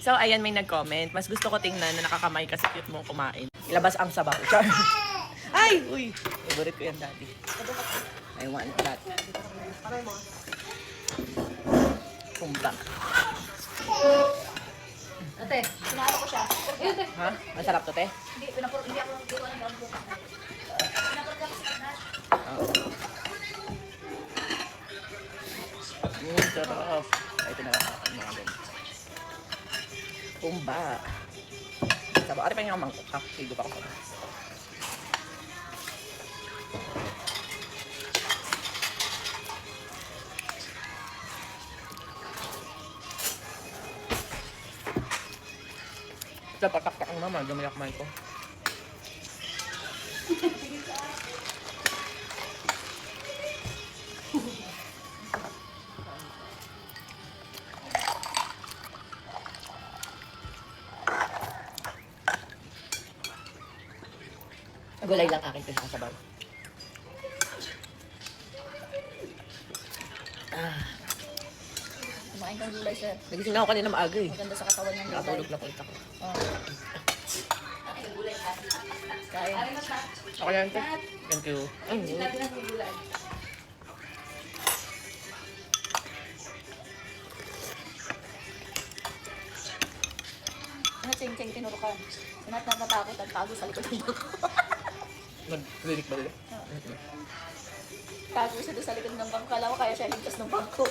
So, ayan, may nag-comment. Mas gusto ko tingnan na nakakamay kasi cute mong kumain. Ilabas ang sabaw. Char. Ay! Uy! Favorite ko yan, daddy. I want that. Kumba. Ate, sinalo ko siya. Ayun, te. Ha? Masarap to, te? Hindi, hindi ako nang buka. Pinapurot ko sa kanash. Sarap. Ay, ito na lang ako. Mga ganun. Kumba. Sabaw. Ate pa yung mangkok, ha? Sigo pa ako. Ito, pataktak mo naman. Dumayak may ko. Gulay lang akin ito sa sabaw. Kumain kang gulay, sir. Nagising na ako kanina maaga eh. Maganda sa katawan ng gulay. Nakatulog lang ulit ako. Kain. Ako yan, te. Thank you. Ano, ching-ching, tinurukan. Sinat na natakot ang tago sa likod ng bangko. Nag-clinic ba nila? Tago siya doon sa likod ng bangko. Kala ko kaya siya ligtas ng bangko.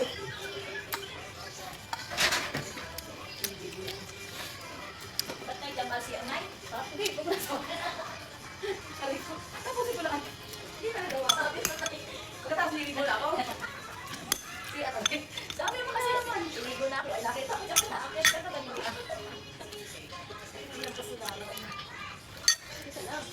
Ba't may jamal si Anay? Ha? Hindi, huwag mo na sa Sabi ko, tapusin ko lang. Hindi na nagawa. Sabi ko, pagkatapos niligo na ako. Si Atay. Sabi mo kasi naman, niligo na ako. Ay, nakita ko siya na. Akit ka na ganun. Hindi lang kasi lalo. Ito lang.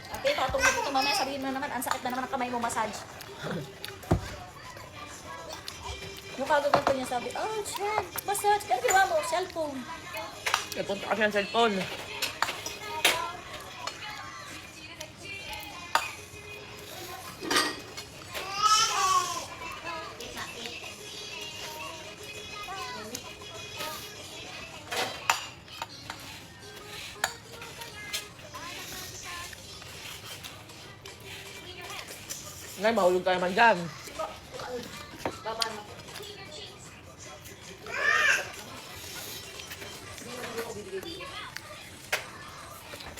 Ate, tatong mo dito mamaya, sabihin mo naman, ang sakit na naman ang kamay mo, massage. Yung kagaganto niya sabi, oh, shit, massage. Ano ginawa mo? Cellphone. Napunta kasi ang cellphone. Ngay, mahulog tayo man dyan. Baba na.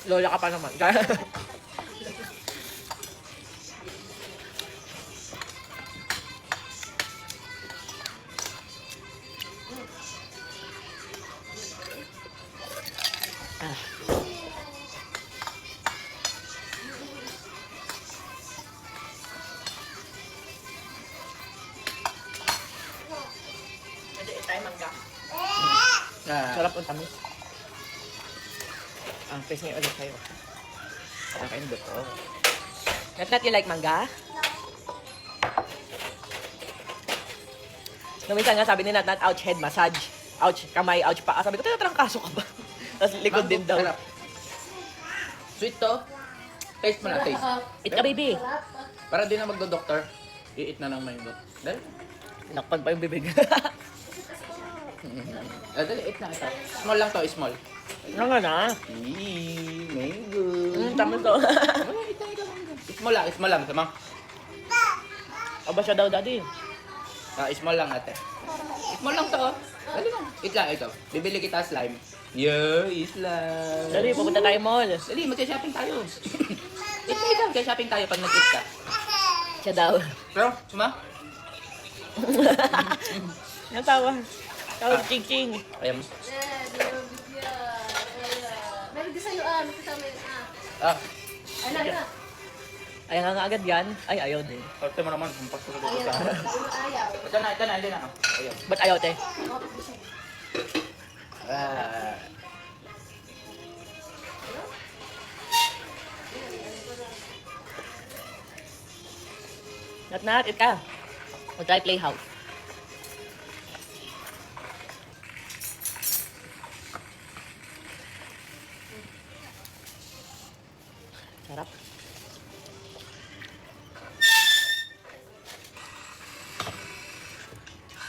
Lola ka pa naman. Pwede tayo mangga. Sarap ang tamis. Ang face ngayon ulit kayo. Akin buto. Not you like mangga? Nung minsan nga sabi ni Nat, ouch head massage. Ouch kamay, ouch paa. Sabi ko, tatrangkaso ka ba? Tapos likod din daw. Sweet to. Taste mo na, taste. Eat ka, baby. Para di na magdo-doctor, i-eat na ng mango. Dali. Nakpan pa yung bibig. Dali, eat na ito. Small lang to, small. Ano nga na? Mango. Tama to. Small lang. Sama. Aba siya daw, daddy. Small lang ate. Small lang to. Dali mo. Eat lang ito. Bibili kita slime. Yo, slime. Daddy, pupunta tayo mall. Dali, mag-shopping tayo. Eat lang. Mag-shopping tayo pag nag-eat ka. Siya daw. Pero, suma? Yung tawa. Tawag ching-ching. Ayan mo. Meron din sa'yo, may kasama yun, Ay, na. Ayaw nga agad yan. Ay, ayaw din. Arte mo naman, humpas ko dito sa... Ayaw. Ito na, hindi na. Ayaw. Ba't ayaw, te? Nat, eat ka. We'll try playhouse. Sarap.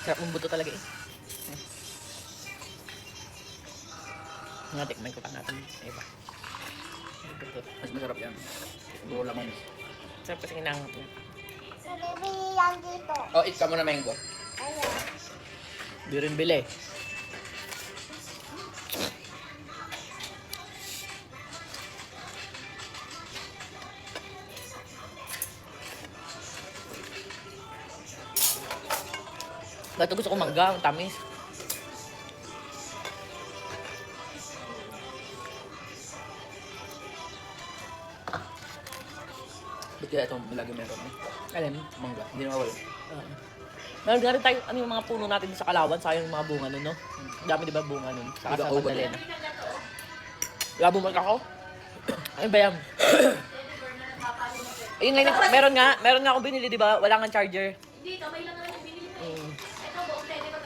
Sarap ng buto talaga eh. Nga, tikman ko pa natin. Iba. Buto. Mas masarap yan. Puro laman. Sarap kasi hinangat niya. So, bibili yan dito. Oh, eat ka muna, mango. Ayan. Di rin bili. Ba't gusto ko mangga, ang tamis. Ba't kaya itong lagi meron eh? Alam, Mangga. Hindi na mawala. meron na rin tayo, ano yung mga puno natin sa Kalawan, sayang yung mga bunga nun, no? Ang dami di ba bunga nun? Saka sa Nag-auban Magdalena. Labo man ako? Ano ba yan? Ayun nga, meron nga akong binili, di ba? Wala nga charger. Hindi, kamay lang naman yung binili mo. Mm. Ito, buong pwede ba?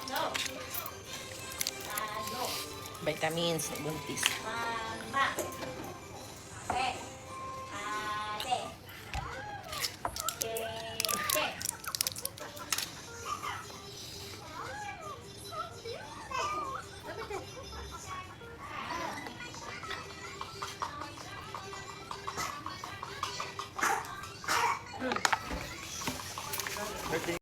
No. No. Vitamins, buntis. Mama.